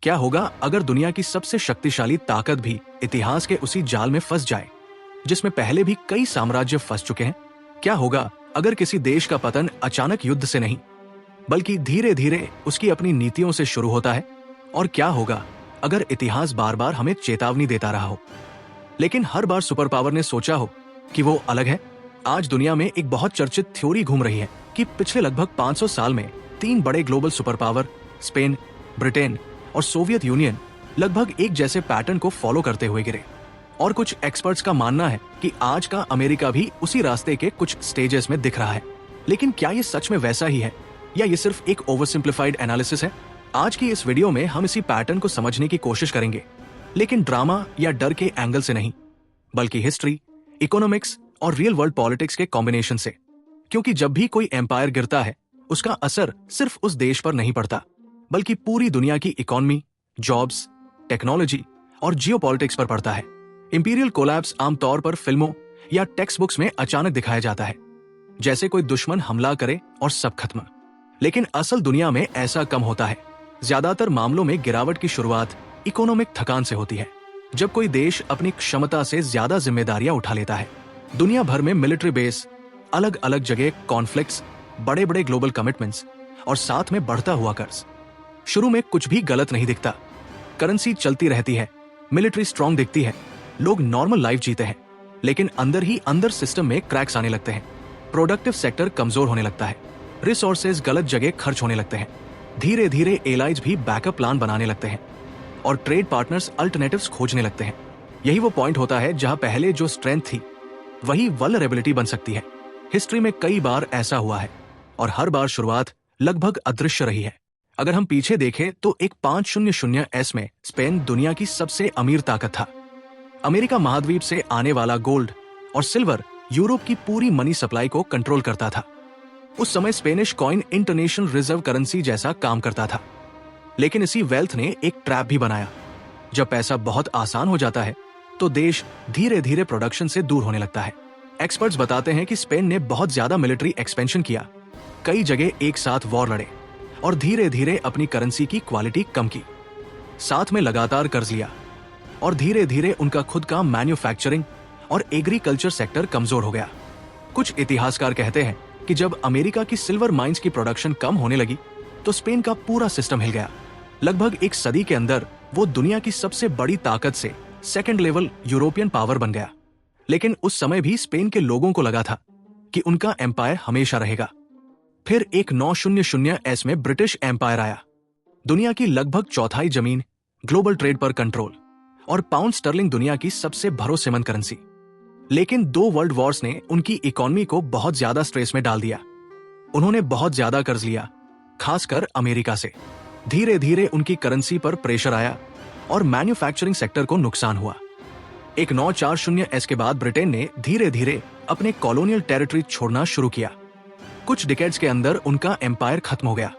क्या होगा अगर दुनिया की सबसे शक्तिशाली ताकत भी इतिहास के उसी जाल में फंस जाए जिसमें पहले भी कई साम्राज्य फंस चुके हैं? क्या होगा अगर किसी देश का पतन अचानक युद्ध से नहीं बल्कि धीरे धीरे उसकी अपनी नीतियों से शुरू होता है? और क्या होगा अगर इतिहास बार बार हमें चेतावनी देता रहा हो लेकिन हर बार सुपर पावर ने सोचा हो कि वो अलग है? आज दुनिया में एक बहुत चर्चित थ्योरी घूम रही है कि पिछले लगभग 500 साल में 3 बड़े global super power Spain, Britain और सोवियत यूनियन लगभग एक जैसे पैटर्न को फॉलो करते हुए गिरे। और कुछ एक्सपर्ट्स का मानना है कि आज का अमेरिका भी उसी रास्ते के कुछ स्टेजेस में दिख रहा है। लेकिन क्या ये सच में वैसा ही है या ये सिर्फ एक ओवर सिंप्लीफाइड एनालिसिस है? आज की इस वीडियो में हम इसी पैटर्न को समझने की कोशिश करेंगे, लेकिन ड्रामा या डर के एंगल से नहीं, बल्कि हिस्ट्री, इकोनॉमिक्स और रियल वर्ल्ड पॉलिटिक्स के कॉम्बिनेशन से। क्योंकि जब भी कोई एम्पायर गिरता है उसका असर सिर्फ उस देश पर नहीं पड़ता बल्कि पूरी दुनिया की इकोनॉमी, जॉब्स, टेक्नोलॉजी और जियोपॉलिटिक्स पर पड़ता है। इंपीरियल कोलैप्स आमतौर पर फिल्मों या टेक्स्ट बुक्स में अचानक दिखाया जाता है, जैसे कोई दुश्मन हमला करे और सब खत्म। लेकिन असल दुनिया में ऐसा कम होता है। ज्यादातर मामलों में गिरावट की शुरुआत इकोनॉमिक थकान से होती है, जब कोई देश अपनी क्षमता से ज्यादा जिम्मेदारियां उठा लेता है। दुनिया भर में मिलिट्री बेस, अलग अलग जगह कॉन्फ्लिक्ट्स, बड़े बड़े ग्लोबल कमिटमेंट्स और साथ में बढ़ता हुआ कर्ज। शुरू में कुछ भी गलत नहीं दिखता, करेंसी चलती रहती है, मिलिट्री स्ट्रांग दिखती है, लोग नॉर्मल लाइफ जीते हैं। लेकिन अंदर ही अंदर सिस्टम में क्रैक्स आने लगते हैं, प्रोडक्टिव सेक्टर कमजोर होने लगता है, रिसोर्सेज गलत जगह खर्च होने लगते हैं, धीरे धीरे एलाइज भी बैकअप प्लान बनाने लगते हैं और ट्रेड पार्टनर्स अल्टरनेटिव्स खोजने लगते हैं। यही वो पॉइंट होता है जहां पहले जो स्ट्रेंथ थी वही वल्नरेबिलिटी बन सकती है। हिस्ट्री में कई बार ऐसा हुआ है और हर बार शुरुआत लगभग अदृश्य रही है। अगर हम पीछे देखें तो एक 500s में स्पेन दुनिया की सबसे अमीर ताकत था। अमेरिका महाद्वीप से आने वाला गोल्ड और सिल्वर यूरोप की पूरी मनी सप्लाई को कंट्रोल करता था। उस समय Spanish coin international reserve currency जैसा काम करता था। लेकिन इसी वेल्थ ने एक ट्रैप भी बनाया। जब पैसा बहुत आसान हो जाता है तो देश धीरे धीरे प्रोडक्शन से दूर होने लगता है। एक्सपर्ट्स बताते हैं कि स्पेन ने बहुत ज्यादा मिलिट्री एक्सपेंशन किया, कई जगह एक साथ वॉर लड़े और धीरे धीरे अपनी करेंसी की क्वालिटी कम की। साथ में लगातार कर्ज लिया और धीरे धीरे उनका खुद का मैन्युफैक्चरिंग और एग्रीकल्चर सेक्टर कमजोर हो गया। कुछ इतिहासकार कहते हैं कि जब अमेरिका की सिल्वर माइंस की प्रोडक्शन कम होने लगी तो स्पेन का पूरा सिस्टम हिल गया। लगभग एक सदी के अंदर वो दुनिया की सबसे बड़ी ताकत से सेकंड लेवल यूरोपियन पावर बन गया। लेकिन उस समय भी स्पेन के लोगों को लगा था कि उनका एम्पायर हमेशा रहेगा। फिर एक 900s में ब्रिटिश एम्पायर आया। दुनिया की लगभग चौथाई जमीन, ग्लोबल ट्रेड पर कंट्रोल और पाउंड स्टर्लिंग दुनिया की सबसे भरोसेमंद करेंसी। लेकिन 2 वर्ल्ड वॉर्स ने उनकी इकोनॉमी को बहुत ज्यादा स्ट्रेस में डाल दिया। उन्होंने बहुत ज्यादा कर्ज लिया, खासकर अमेरिका से। धीरे धीरे उनकी करेंसी पर प्रेशर आया और मैन्युफैक्चरिंग सेक्टर को नुकसान हुआ। एक 940s के बाद ब्रिटेन ने धीरे धीरे अपने कॉलोनियल टेरिटरी छोड़ना शुरू किया। कुछ डिकेड्स के अंदर उनका एम्पायर खत्म हो गया।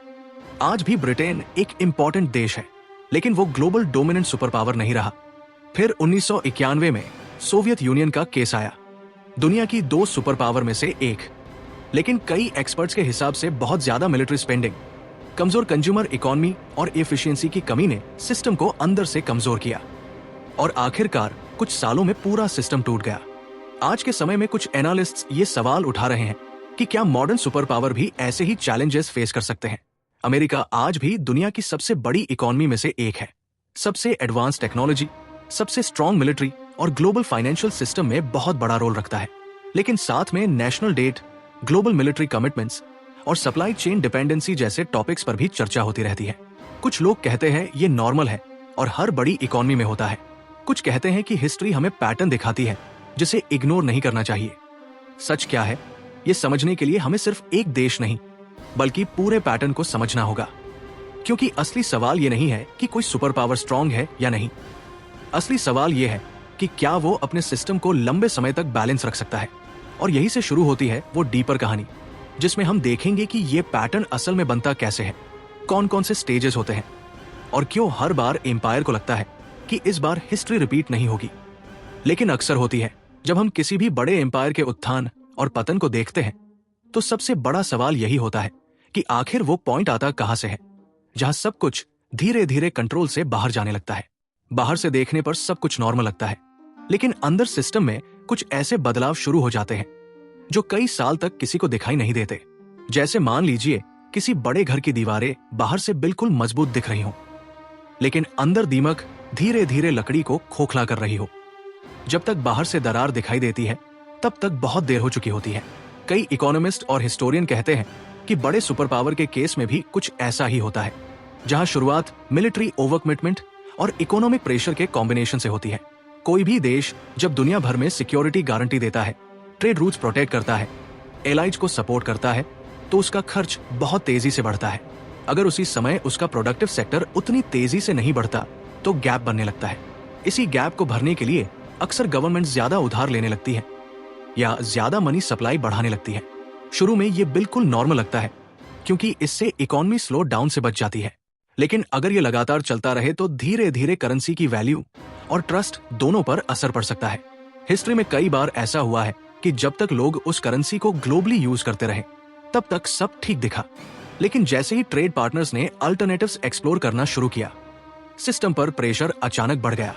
आज भी ब्रिटेन एक इंपॉर्टेंट देश है, लेकिन वो ग्लोबल डोमिनेंट सुपर पावर नहीं रहा। फिर 1991 में सोवियत यूनियन का केस आया, दुनिया की 2 सुपर पावर में से एक। लेकिन कई एक्सपर्ट्स के हिसाब से बहुत ज्यादा मिलिट्री स्पेंडिंग, कमजोर कंज्यूमर इकोनॉमी और एफिशिएंसी की कमी ने सिस्टम को अंदर से कमजोर किया और आखिरकार कुछ सालों में पूरा सिस्टम टूट गया। आज के समय में कुछ एनालिस्ट्स ये सवाल उठा रहे हैं कि क्या मॉडर्न सुपर पावर भी ऐसे ही चैलेंजेस फेस कर सकते हैं? अमेरिका आज भी दुनिया की सबसे बड़ी इकोनॉमी में से एक है, सबसे एडवांस टेक्नोलॉजी, सबसे स्ट्रॉन्ग मिलिट्री और ग्लोबल फाइनेंशियल सिस्टम में बहुत बड़ा रोल रखता है। लेकिन साथ में national debt, global military commitments और सप्लाई चेन डिपेंडेंसी जैसे टॉपिक्स पर भी चर्चा होती रहती है। कुछ लोग कहते हैं ये नॉर्मल है और हर बड़ी इकोनॉमी में होता है। कुछ कहते हैं कि हिस्ट्री हमें पैटर्न दिखाती है जिसे इग्नोर नहीं करना चाहिए। सच क्या है, ये समझने के लिए हमें सिर्फ एक देश नहीं बल्कि पूरे पैटर्न को समझना होगा। क्योंकि असली सवाल ये नहीं है कि कोई सुपर पावर स्ट्रांग है या नहीं। असली सवाल ये है कि क्या वो अपने सिस्टम को लंबे समय तक बैलेंस रख सकता है। और यही से शुरू होती है वो डीपर कहानी, जिसमें हम देखेंगे कि ये पैटर्न असल में बनता कैसे है, कौन कौन से स्टेजेस होते हैं और क्यों हर बार एम्पायर को लगता है कि इस बार हिस्ट्री रिपीट नहीं होगी, लेकिन अक्सर होती है। जब हम किसी भी बड़े एम्पायर के उत्थान और पतन को देखते हैं तो सबसे बड़ा सवाल यही होता है कि आखिर वो पॉइंट आता कहां से है जहां सब कुछ धीरे धीरे कंट्रोल से बाहर जाने लगता है। बाहर से देखने पर सब कुछ नॉर्मल लगता है, लेकिन अंदर सिस्टम में कुछ ऐसे बदलाव शुरू हो जाते हैं जो कई साल तक किसी को दिखाई नहीं देते। जैसे मान लीजिए किसी बड़े घर की दीवारें बाहर से बिल्कुल मजबूत दिख रही हो, लेकिन अंदर दीमक धीरे धीरे लकड़ी को खोखला कर रही हो। जब तक बाहर से दरार दिखाई देती है तब तक बहुत देर हो चुकी होती है। कई इकोनॉमिस्ट और हिस्टोरियन कहते हैं कि बड़े सुपर पावर के केस में भी कुछ ऐसा ही होता है, जहां शुरुआत मिलिट्री ओवर कमिटमेंट और इकोनॉमिक प्रेशर के कॉम्बिनेशन से होती है। कोई भी देश जब दुनिया भर में सिक्योरिटी गारंटी देता है, ट्रेड रूट्स प्रोटेक्ट करता है, एलाइज को सपोर्ट करता है, तो उसका खर्च बहुत तेजी से बढ़ता है। अगर उसी समय उसका प्रोडक्टिव सेक्टर उतनी तेजी से नहीं बढ़ता तो गैप बनने लगता है। इसी गैप को भरने के लिए अक्सर गवर्नमेंट ज्यादा उधार लेने लगती है या ज्यादा मनी सप्लाई बढ़ाने लगती है। शुरू में ये बिल्कुल नॉर्मल लगता है क्योंकि इससे इकोनॉमी स्लो डाउन से बच जाती है, लेकिन अगर ये लगातार चलता रहे तो धीरे धीरे करेंसी की वैल्यू और ट्रस्ट दोनों पर असर पड़ सकता है। हिस्ट्री में कई बार ऐसा हुआ है कि जब तक लोग उस करेंसी को ग्लोबली यूज करते रहे तब तक सब ठीक दिखा, लेकिन जैसे ही ट्रेड पार्टनर्स ने अल्टरनेटिव्स एक्सप्लोर करना शुरू किया, सिस्टम पर प्रेशर अचानक बढ़ गया।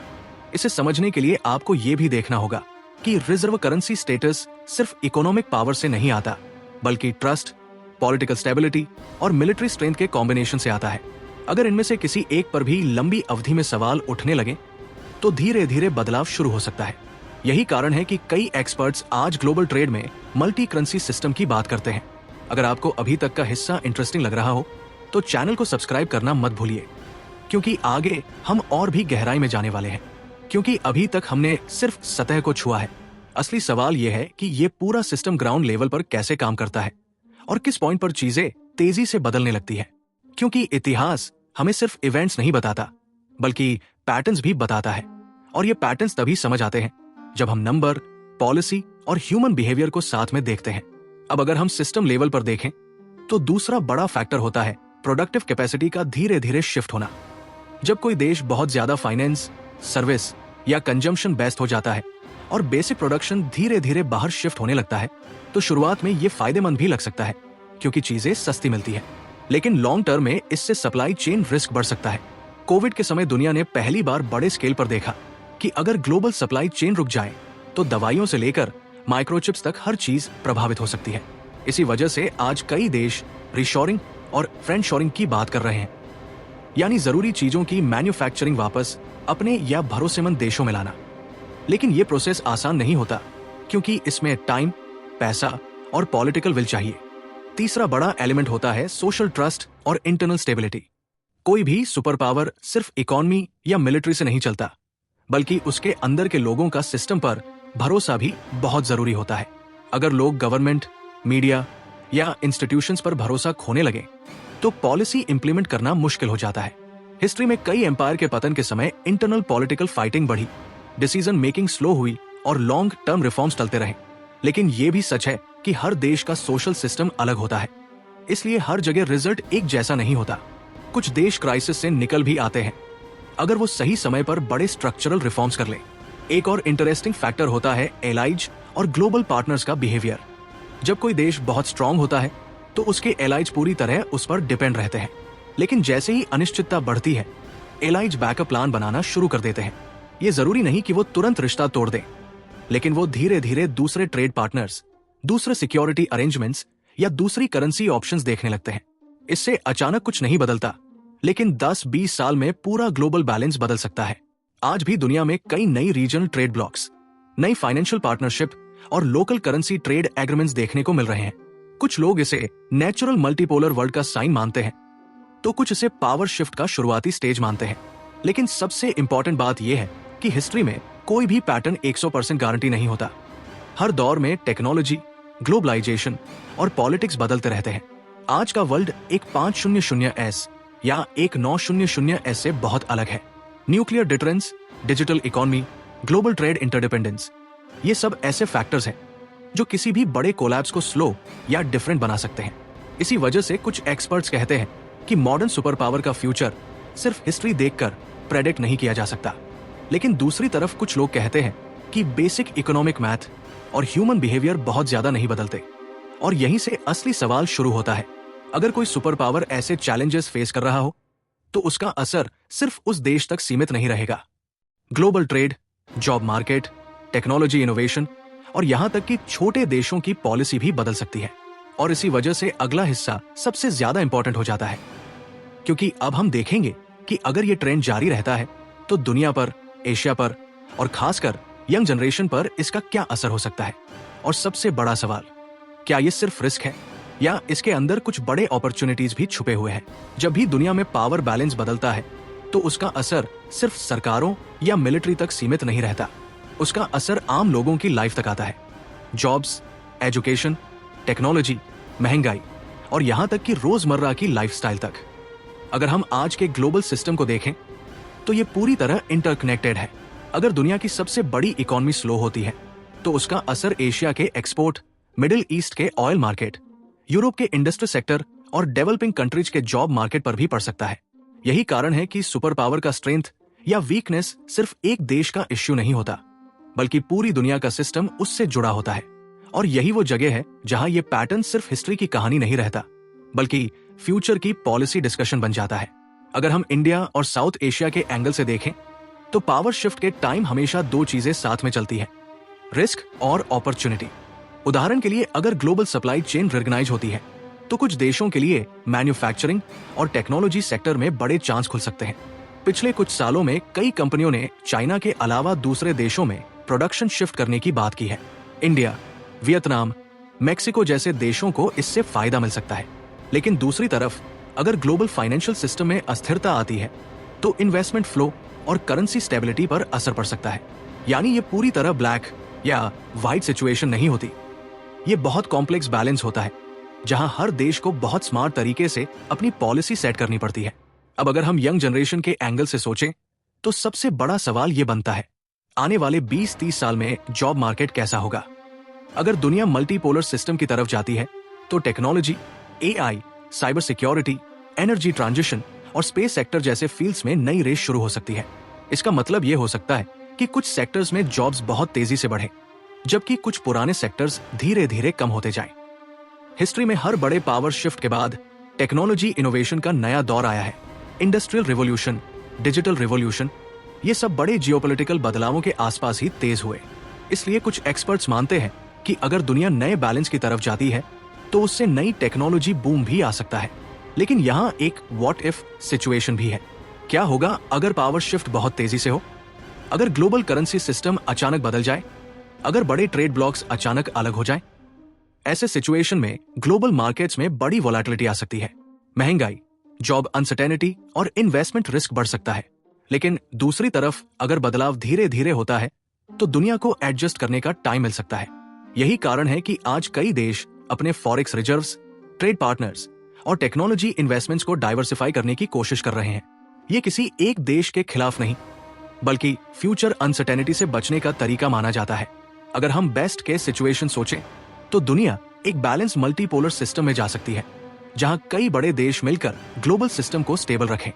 इसे समझने के लिए आपको ये भी देखना होगा कि रिजर्व करेंसी स्टेटस सिर्फ इकोनॉमिक पावर से नहीं आता, बल्कि ट्रस्ट, पॉलिटिकल स्टेबिलिटी और मिलिट्री स्ट्रेंथ के कॉम्बिनेशन से आता है। अगर इनमें से किसी एक पर भी लंबी अवधि में सवाल उठने लगे तो धीरे धीरे बदलाव शुरू हो सकता है। यही कारण है कि कई एक्सपर्ट्स आज ग्लोबल ट्रेड में मल्टी करेंसी सिस्टम की बात करते हैं। अगर आपको अभी तक का हिस्सा इंटरेस्टिंग लग रहा हो तो चैनल को सब्सक्राइब करना मत भूलिए, क्योंकि आगे हम और भी गहराई में जाने वाले हैं। क्योंकि अभी तक हमने सिर्फ सतह को छुआ है। असली सवाल यह है कि ये पूरा सिस्टम ग्राउंड लेवल पर कैसे काम करता है और किस पॉइंट पर चीजें तेजी से बदलने लगती है। क्योंकि इतिहास हमें सिर्फ इवेंट्स नहीं बताता, बल्कि पैटर्न्स भी बताता है, और ये पैटर्न्स तभी समझ आते हैं जब हम नंबर, पॉलिसी और ह्यूमन बिहेवियर को साथ में देखते हैं। अब अगर हम सिस्टम लेवल पर देखें तो दूसरा बड़ा फैक्टर होता है प्रोडक्टिव कैपेसिटी का धीरे धीरे शिफ्ट होना। जब कोई देश बहुत ज्यादा फाइनेंस, सर्विस या कंजम्पशन बेस्ड हो जाता है और बेसिक प्रोडक्शन धीरे धीरे बाहर शिफ्ट होने लगता है, तो शुरुआत में ये फायदेमंद भी लग सकता है क्योंकि चीजें सस्ती मिलती है, लेकिन लॉन्ग टर्म में इससे सप्लाई चेन रिस्क बढ़ सकता है। कोविड के समय दुनिया ने पहली बार बड़े स्केल पर देखा कि अगर ग्लोबल सप्लाई चेन रुक जाए तो दवाइयों से लेकर माइक्रोचिप्स तक हर चीज प्रभावित हो सकती है। इसी वजह से आज कई देश रीशोरिंग और फ्रेंडशोरिंग की बात कर रहे हैं, यानी जरूरी चीजों की मैन्युफैक्चरिंग वापस अपने या भरोसेमंद देशों में लाना। लेकिन ये प्रोसेस आसान नहीं होता क्योंकि इसमें टाइम, पैसा और पॉलिटिकल विल चाहिए। तीसरा बड़ा एलिमेंट होता है सोशल ट्रस्ट और इंटरनल स्टेबिलिटी। कोई भी सुपर पावर सिर्फ इकोनॉमी या मिलिट्री से नहीं चलता, बल्कि उसके अंदर के लोगों का सिस्टम पर भरोसा भी बहुत जरूरी होता है। अगर लोग गवर्नमेंट, मीडिया या इंस्टीट्यूशंस पर भरोसा खोने लगे तो पॉलिसी इंप्लीमेंट करना मुश्किल हो जाता है। हिस्ट्री में कई एम्पायर के पतन के समय इंटरनल पॉलिटिकल फाइटिंग बढ़ी, डिसीजन मेकिंग स्लो हुई और लॉन्ग टर्म रिफॉर्म्स चलते रहे। लेकिन यह भी सच है कि हर देश का सोशल सिस्टम अलग होता है, इसलिए हर जगह रिजल्ट एक जैसा नहीं होता। कुछ देश क्राइसिस से निकल भी आते हैं अगर वो सही समय पर बड़े स्ट्रक्चरल रिफॉर्म्स कर ले। एक और इंटरेस्टिंग फैक्टर होता है एलाइज और ग्लोबल पार्टनर्स का बिहेवियर। जब कोई देश बहुत स्ट्रांग होता है तो उसके एलाइज पूरी तरह उस पर डिपेंड रहते हैं, लेकिन जैसे ही अनिश्चितता बढ़ती है, एलाइज बैकअप प्लान बनाना शुरू कर देते हैं। ये जरूरी नहीं कि वो तुरंत रिश्ता तोड़ दें, लेकिन वो धीरे धीरे दूसरे ट्रेड पार्टनर्स, दूसरे सिक्योरिटी अरेंजमेंट्स या दूसरी करेंसी ऑप्शंस देखने लगते हैं। इससे अचानक कुछ नहीं बदलता, लेकिन 10-20 साल में पूरा ग्लोबल बैलेंस बदल सकता है। आज भी दुनिया में कई नई रीजनल ट्रेड ब्लॉक्स, नई फाइनेंशियल पार्टनरशिप और लोकल करेंसी ट्रेड एग्रीमेंट्स देखने को मिल रहे हैं। कुछ लोग इसे नेचुरल मल्टीपोलर वर्ल्ड का साइन मानते हैं, तो कुछ इसे पावर शिफ्ट का शुरुआती स्टेज मानते हैं। लेकिन सबसे इंपॉर्टेंट बात यह है कि हिस्ट्री में कोई भी पैटर्न 100% गारंटी नहीं होता। हर दौर में टेक्नोलॉजी, ग्लोबलाइजेशन और पॉलिटिक्स बदलते रहते हैं। आज का वर्ल्ड एक 500S या एक 900S से बहुत अलग है। Nuclear deterrence, digital economy, global trade interdependence, ये सब ऐसे फैक्टर्स हैं जो किसी भी बड़े कोलैप्स को स्लो या डिफरेंट बना सकते हैं। इसी वजह से कुछ एक्सपर्ट्स कहते हैं कि मॉडर्न सुपर पावर का फ्यूचर सिर्फ हिस्ट्री देखकर प्रेडिक्ट नहीं किया जा सकता। लेकिन दूसरी तरफ कुछ लोग कहते हैं कि बेसिक इकोनॉमिक मैथ और ह्यूमन बिहेवियर बहुत ज्यादा नहीं बदलते, और यहीं से असली सवाल शुरू होता है। अगर कोई सुपर पावर ऐसे चैलेंजेस फेस कर रहा हो तो उसका असर सिर्फ उस देश तक सीमित नहीं रहेगा। Global trade, job market, technology innovation और यहां तक कि छोटे देशों की पॉलिसी भी बदल सकती है। और इसी वजह से अगला हिस्सा सबसे ज्यादा इंपॉर्टेंट हो जाता है, क्योंकि अब हम देखेंगे कि अगर ये ट्रेंड जारी रहता है तो दुनिया पर, एशिया पर और खासकर यंग जनरेशन पर इसका क्या असर हो सकता है। और सबसे बड़ा सवाल, क्या ये सिर्फ रिस्क है या इसके अंदर कुछ बड़े अपॉर्चुनिटीज भी छुपे हुए हैं। जब भी दुनिया में पावर बैलेंस बदलता है तो उसका असर सिर्फ सरकारों या मिलिट्री तक सीमित नहीं रहता, उसका असर आम लोगों की लाइफ तक आता है। जॉब्स, एजुकेशन, टेक्नोलॉजी, महंगाई और यहां तक कि रोजमर्रा की लाइफस्टाइल तक। अगर हम आज के ग्लोबल सिस्टम को देखें तो ये पूरी तरह इंटरकनेक्टेड है। अगर दुनिया की सबसे बड़ी इकोनॉमी स्लो होती है तो उसका असर एशिया के एक्सपोर्ट, मिडिल ईस्ट के ऑयल मार्केट, यूरोप के इंडस्ट्री सेक्टर और डेवलपिंग कंट्रीज के जॉब मार्केट पर भी पड़ सकता है। यही कारण है कि सुपर पावर का स्ट्रेंथ या वीकनेस सिर्फ एक देश का इश्यू नहीं होता, बल्कि पूरी दुनिया का सिस्टम उससे जुड़ा होता है। और यही वो जगह है जहां ये पैटर्न सिर्फ हिस्ट्री की कहानी नहीं रहता, बल्कि फ्यूचर की पॉलिसी डिस्कशन बन जाता है। अगर हम इंडिया और साउथ एशिया के एंगल से देखें तो पावर शिफ्ट के टाइम हमेशा दो चीजें साथ में चलती है, रिस्क और अपॉर्चुनिटी। उदाहरण के लिए, अगर ग्लोबल सप्लाई चेन रिकॉग्नाइज होती है तो कुछ देशों के लिए मैन्युफैक्चरिंग और टेक्नोलॉजी सेक्टर में बड़े चांस खुल सकते हैं। पिछले कुछ सालों में कई कंपनियों ने चाइना के अलावा दूसरे देशों में प्रोडक्शन शिफ्ट करने की बात की है। इंडिया, वियतनाम, मेक्सिको जैसे देशों को इससे फायदा मिल सकता है। लेकिन दूसरी तरफ, अगर ग्लोबल फाइनेंशियल सिस्टम में अस्थिरता आती है तो इन्वेस्टमेंट फ्लो और करेंसी स्टेबिलिटी पर असर पड़ सकता है। यानी ये पूरी तरह ब्लैक या व्हाइट सिचुएशन नहीं होती, ये बहुत कॉम्प्लेक्स बैलेंस होता है जहां हर देश को बहुत स्मार्ट तरीके से अपनी पॉलिसी सेट करनी पड़ती है। अब अगर हम यंग जनरेशन के एंगल से सोचें तो सबसे बड़ा सवाल ये बनता है, आने वाले 20-30 साल में जॉब मार्केट कैसा होगा। अगर दुनिया मल्टीपोलर सिस्टम की तरफ जाती है तो technology, AI, cyber security, energy transition और स्पेस सेक्टर जैसे फील्ड्स में नई रेस शुरू हो सकती है। इसका मतलब यह हो सकता है कि कुछ सेक्टर्स में जॉब्स बहुत तेजी से बढ़े, जबकि कुछ पुराने सेक्टर्स धीरे धीरे कम होते जाएं। हिस्ट्री में हर बड़े पावर शिफ्ट के बाद टेक्नोलॉजी इनोवेशन का नया दौर आया है। इंडस्ट्रियल रिवॉल्यूशन, डिजिटल रिवॉल्यूशन, ये सब बड़े जियोपॉलिटिकल बदलावों के आसपास ही तेज हुए। इसलिए कुछ एक्सपर्ट्स मानते हैं कि अगर दुनिया नए बैलेंस की तरफ जाती है तो उससे नई टेक्नोलॉजी बूम भी आ सकता है। लेकिन यहाँ एक व्हाट इफ सिचुएशन भी है। क्या होगा अगर पावर शिफ्ट बहुत तेजी से हो? अगर ग्लोबल करेंसी सिस्टम अचानक बदल जाए, अगर बड़े ट्रेड ब्लॉक्स अचानक अलग हो जाएं? ऐसे सिचुएशन में ग्लोबल मार्केट्स में बड़ी वोलेटिलिटी आ सकती है। महंगाई, जॉब अनसर्टेनिटी और इन्वेस्टमेंट रिस्क बढ़ सकता है। लेकिन दूसरी तरफ अगर बदलाव धीरे धीरे होता है तो दुनिया को एडजस्ट करने का टाइम मिल सकता है। यही कारण है कि आज कई देश अपने फॉरेक्स रिजर्व्स, ट्रेड पार्टनर्स और टेक्नोलॉजी इन्वेस्टमेंट्स को डाइवर्सिफाई करने की कोशिश कर रहे हैं। ये किसी एक देश के खिलाफ नहीं, बल्कि फ्यूचर अनसर्टेनिटी से बचने का तरीका माना जाता है। अगर हम बेस्ट केस सिचुएशन सोचें तो दुनिया एक बैलेंस मल्टीपोलर सिस्टम में जा सकती है, जहां कई बड़े देश मिलकर ग्लोबल सिस्टम को स्टेबल रखें।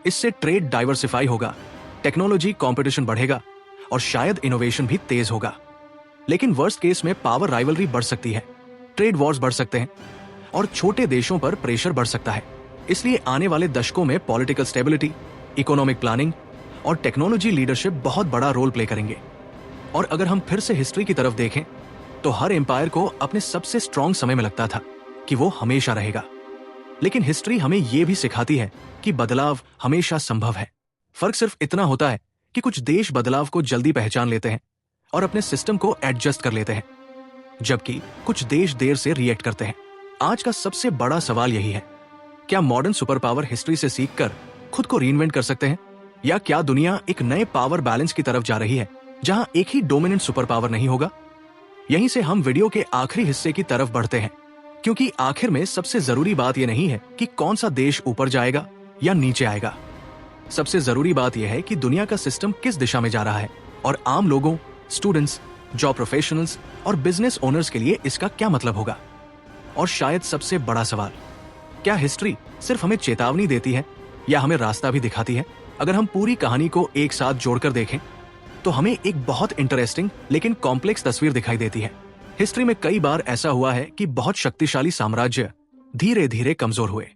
इससे ट्रेड डाइवर्सिफाई होगा, टेक्नोलॉजी कंपटीशन बढ़ेगा और शायद इनोवेशन भी तेज होगा। लेकिन वर्स्ट केस में पावर राइवलरी बढ़ सकती है, ट्रेड वॉर्स बढ़ सकते हैं और छोटे देशों पर प्रेशर बढ़ सकता है। इसलिए आने वाले दशकों में पॉलिटिकल स्टेबिलिटी, इकोनॉमिक प्लानिंग और टेक्नोलॉजी लीडरशिप बहुत बड़ा रोल प्ले करेंगे। और अगर हम फिर से हिस्ट्री की तरफ देखें तो हर एम्पायर को अपने सबसे स्ट्रॉन्ग समय में लगता था कि वो हमेशा रहेगा। लेकिन हिस्ट्री हमें यह भी सिखाती है कि बदलाव हमेशा संभव है। फर्क सिर्फ इतना होता है कि कुछ देश बदलाव को जल्दी पहचान लेते हैं और अपने सिस्टम को एडजस्ट कर लेते हैं, जबकि कुछ देश देर से रिएक्ट करते हैं। आज का सबसे बड़ा सवाल यही है, क्या मॉडर्न सुपर पावर हिस्ट्री से सीखकर खुद को रीइन्वेंट कर सकते हैं, या क्या दुनिया एक नए पावर बैलेंस की तरफ जा रही है जहां एक ही डोमिनेंट सुपर पावर नहीं होगा? यहीं से हम वीडियो के आखिरी हिस्से की तरफ बढ़ते हैं, क्योंकि आखिर में सबसे जरूरी बात यह नहीं है कि कौन सा देश ऊपर जाएगा या नीचे आएगा। सबसे जरूरी बात यह है कि दुनिया का सिस्टम किस दिशा में जा रहा है और आम लोगों, स्टूडेंट्स, जॉब प्रोफेशनल्स और बिजनेस ओनर्स के लिए इसका क्या मतलब होगा। और शायद सबसे बड़ा सवाल, क्या हिस्ट्री सिर्फ हमें चेतावनी देती है या हमें रास्ता भी दिखाती है? अगर हम पूरी कहानी को एक साथ जोड़कर देखें तो हमें एक बहुत इंटरेस्टिंग लेकिन कॉम्प्लेक्स तस्वीर दिखाई देती है। हिस्ट्री में कई बार ऐसा हुआ है कि बहुत शक्तिशाली साम्राज्य धीरे धीरे कमजोर हुए।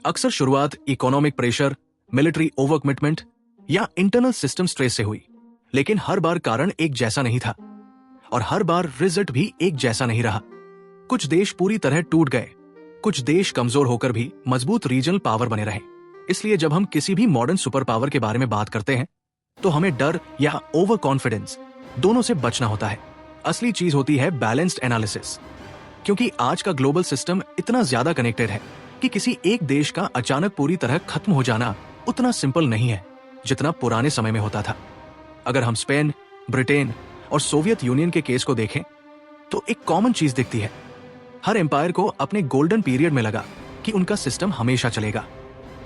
अक्सर शुरुआत economic pressure, military over commitment या इंटरनल सिस्टम स्ट्रेस से हुई। लेकिन हर बार कारण एक जैसा नहीं था और हर बार रिजल्ट भी एक जैसा नहीं रहा। कुछ देश पूरी तरह टूट गए, कुछ देश कमजोर होकर भी मजबूत रीजनल पावर बने रहे। इसलिए जब हम किसी भी मॉडर्न सुपर पावर के बारे में बात करते हैं तो हमें डर या ओवर कॉन्फिडेंस दोनों से बचना होता है। असली चीज होती है बैलेंस्ड एनालिसिस, क्योंकि आज का ग्लोबल सिस्टम इतना ज्यादा कनेक्टेड है कि किसी एक देश का अचानक पूरी तरह खत्म हो जाना उतना सिंपल नहीं है जितना पुराने समय में होता था। अगर हम स्पेन, ब्रिटेन और सोवियत यूनियन के केस को देखें तो एक कॉमन चीज दिखती है। हर एम्पायर को अपने गोल्डन पीरियड में लगा कि उनका सिस्टम हमेशा चलेगा,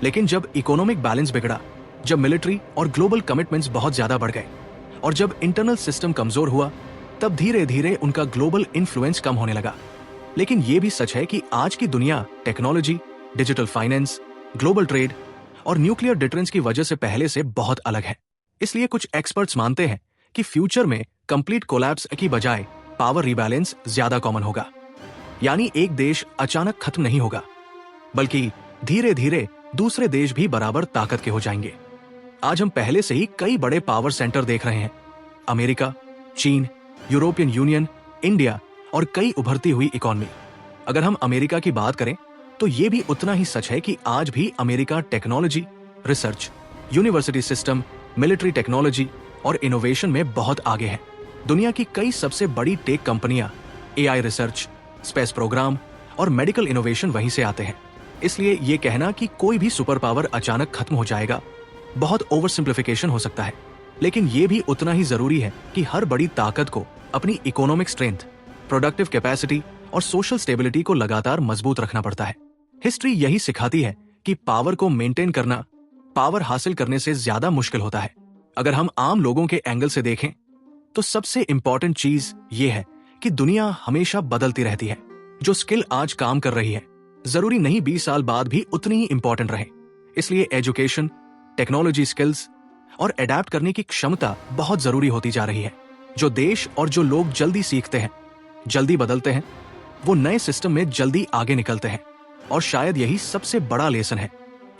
लेकिन जब इकोनॉमिक बैलेंस बिगड़ा, जब मिलिट्री और ग्लोबल कमिटमेंट्स बहुत ज्यादा बढ़ गए और जब इंटरनल सिस्टम कमजोर हुआ, तब धीरे धीरे उनका ग्लोबल इन्फ्लुएंस कम होने लगा। लेकिन यह भी सच है कि आज की दुनिया technology, digital finance, global trade और न्यूक्लियर डिटरेंस की वजह से पहले से बहुत अलग है। इसलिए कुछ एक्सपर्ट्स मानते हैं कि फ्यूचर में कंप्लीट कोलैप्स की बजाय पावर रिबैलेंस ज्यादा कॉमन होगा। यानी एक देश अचानक खत्म नहीं होगा, बल्कि धीरे धीरे दूसरे देश भी बराबर ताकत के हो जाएंगे। आज हम पहले से ही कई बड़े पावर सेंटर देख रहे हैं। अमेरिका, चीन, यूरोपियन यूनियन, इंडिया और कई उभरती हुई इकोनॉमी। अगर हम अमेरिका की बात करें तो यह भी उतना ही सच है कि आज भी America technology, research, university system, military technology और इनोवेशन में बहुत आगे है। दुनिया की कई सबसे बड़ी टेक कंपनियां, एआई रिसर्च, स्पेस प्रोग्राम और मेडिकल इनोवेशन वहीं से आते हैं। इसलिए यह कहना कि कोई भी सुपर पावर अचानक खत्म हो जाएगा बहुत ओवर सिंप्लिफिकेशन हो सकता है। लेकिन यह भी उतना ही जरूरी है कि हर बड़ी ताकत को अपनी इकोनॉमिक स्ट्रेंथ, प्रोडक्टिव कैपेसिटी और सोशल स्टेबिलिटी को लगातार मजबूत रखना पड़ता है। हिस्ट्री यही सिखाती है कि पावर को मेंटेन करना पावर हासिल करने से ज्यादा मुश्किल होता है। अगर हम आम लोगों के एंगल से देखें तो सबसे इंपॉर्टेंट चीज ये है कि दुनिया हमेशा बदलती रहती है। जो स्किल आज काम कर रही है जरूरी नहीं 20 साल बाद भी उतनी ही इंपॉर्टेंट रहे। इसलिए एजुकेशन, टेक्नोलॉजी स्किल्स और अडेप्ट करने की क्षमता बहुत जरूरी होती जा रही है। जो देश और जो लोग जल्दी सीखते हैं, जल्दी बदलते हैं, वो नए सिस्टम में जल्दी आगे निकलते हैं। और शायद यही सबसे बड़ा लेसन है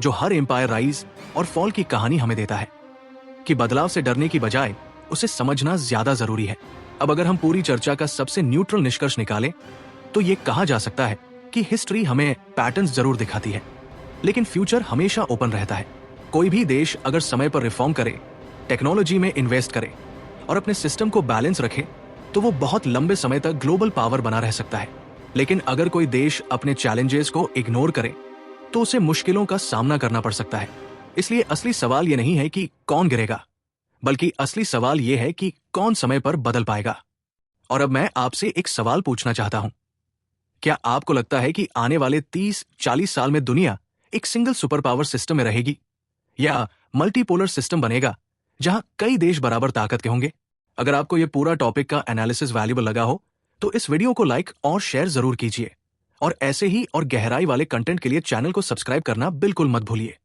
जो हर एम्पायर राइज और फॉल की कहानी हमें देता है कि बदलाव से डरने की बजाय उसे समझना ज्यादा जरूरी है। अब अगर हम पूरी चर्चा का सबसे न्यूट्रल निष्कर्ष निकालें तो ये कहा जा सकता है कि हिस्ट्री हमें पैटर्न्स जरूर दिखाती है, लेकिन फ्यूचर हमेशा ओपन रहता है। कोई भी देश अगर समय पर रिफॉर्म करे, टेक्नोलॉजी में इन्वेस्ट करे और अपने सिस्टम को बैलेंस रखे तो वो बहुत लंबे समय तक ग्लोबल पावर बना रह सकता है। लेकिन अगर कोई देश अपने चैलेंजेस को इग्नोर करे तो उसे मुश्किलों का सामना करना पड़ सकता है। इसलिए असली सवाल ये नहीं है कि कौन गिरेगा, बल्कि असली सवाल ये है कि कौन समय पर बदल पाएगा। और अब मैं आपसे एक सवाल पूछना चाहता हूं, क्या आपको लगता है कि आने वाले 30-40 साल में दुनिया एक सिंगल सुपर पावर सिस्टम में रहेगी या मल्टीपोलर सिस्टम बनेगा जहां कई देश बराबर ताकत के होंगे? अगर आपको यह पूरा टॉपिक का एनालिसिस वैल्यूएबल लगा हो तो इस वीडियो को लाइक और शेयर जरूर कीजिए और ऐसे ही और गहराई वाले कंटेंट के लिए चैनल को सब्सक्राइब करना बिल्कुल मत भूलिए।